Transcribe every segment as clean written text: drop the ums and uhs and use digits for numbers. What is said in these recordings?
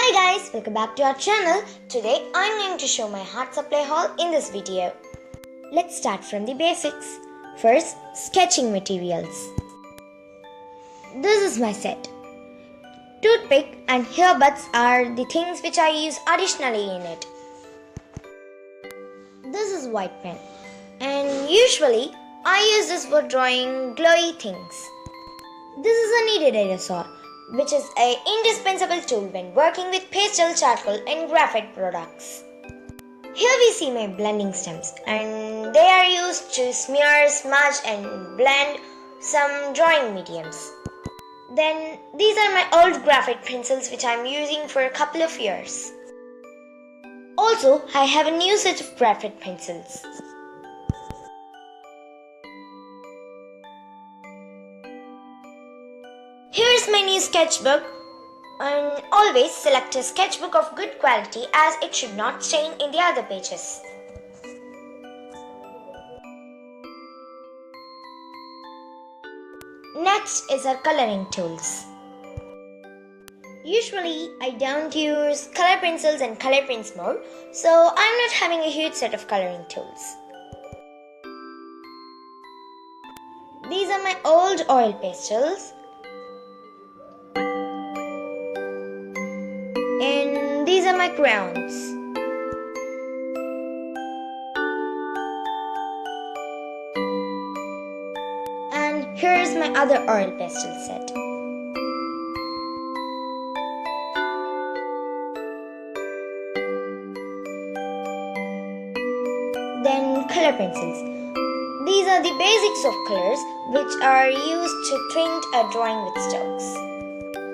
Hi guys, welcome back to our channel. Today I'm going to show my art supply haul in this video. Let's start from the basics. First, sketching materials. This is my set. Toothpick and earbuds are the things which I use additionally in it. This is white pen and usually I use this for drawing glowy things. This is a kneaded eraser, which is an indispensable tool when working with pastel, charcoal and graphite products. Here we see my blending stems and they are used to smear, smudge and blend some drawing mediums. Then these are my old graphite pencils which I am using for a couple of years. Also, I have a new set of graphite pencils. Here's my new sketchbook, and always select a sketchbook of good quality as it should not stain in the other pages. Next is our coloring tools. Usually I don't use color pencils and color pens more, so I'm not having a huge set of coloring tools. These are my old oil pastels. And these are my crayons. And here's my other oil pastel set. Then color pencils. These are the basics of colors which are used to paint a drawing with strokes.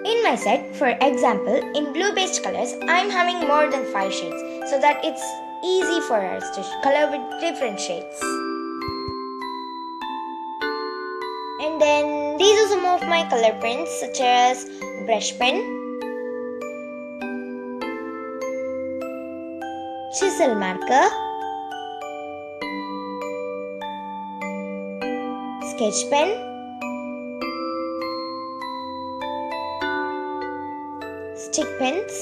In my set, for example, in blue-based colors, I'm having more than 5 shades so that it's easy for us to color with different shades. And then these are some of my color pens such as brush pen, chisel marker, sketch pen, stick pens,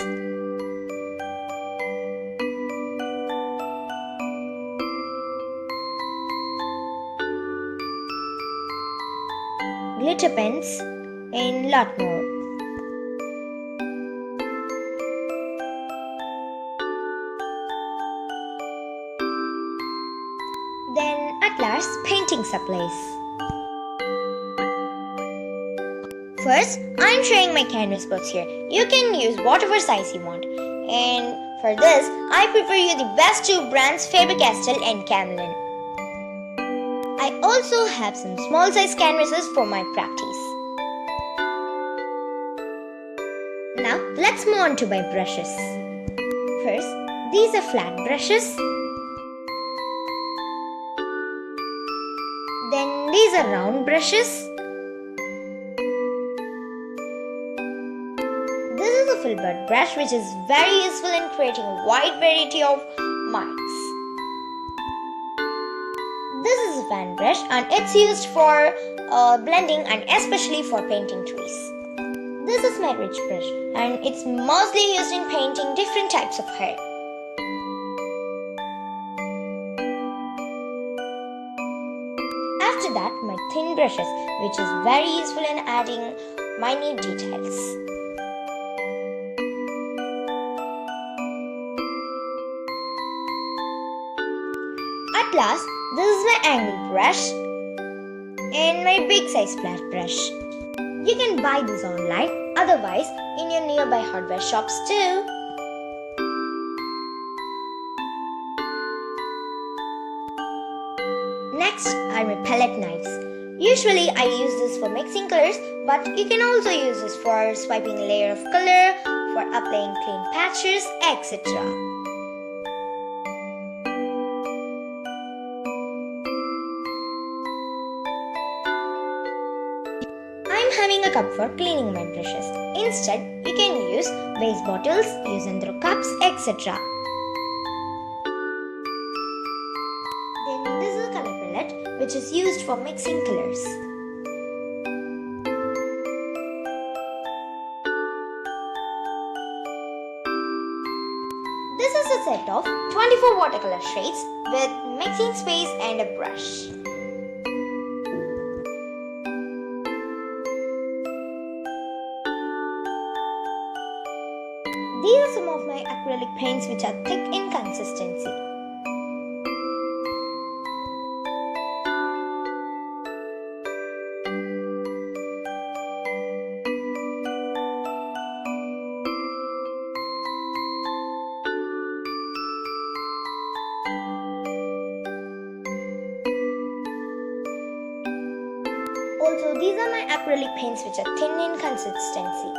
glitter pens, and lot more. Then at last, painting supplies. First, I'm showing my canvas boards here. You can use whatever size you want. And for this, I prefer you the best two brands, Faber-Castell and Camlin. I also have some small size canvases for my practice. Now, let's move on to my brushes. First, these are flat brushes. Then these are round brushes. This is a filbert brush which is very useful in creating a wide variety of marks. This is a fan brush and it's used for blending and especially for painting trees. This is my ridge brush and it's mostly used in painting different types of hair. After that, my thin brushes, which is very useful in adding minute details. At last, this is my angle brush and my big size flat brush. You can buy this online, otherwise in your nearby hardware shops too. Next are my palette knives. Usually I use this for mixing colors, but you can also use this for swiping a layer of color, for applying clean patches, etc. I'm having a cup for cleaning my brushes. Instead, you can use waste bottles, use and throw cups, etc. Then this is a color palette which is used for mixing colors. This is a set of 24 watercolor shades with mixing space and a brush. These are some of my acrylic paints which are thick in consistency. Also, these are my acrylic paints which are thin in consistency.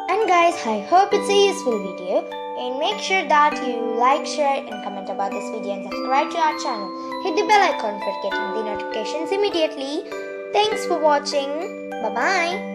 And guys, I hope it's a useful video, and make sure that you like, share and comment about this video and subscribe to our channel. Hit the bell icon for getting the notifications immediately. Thanks for watching. Bye bye.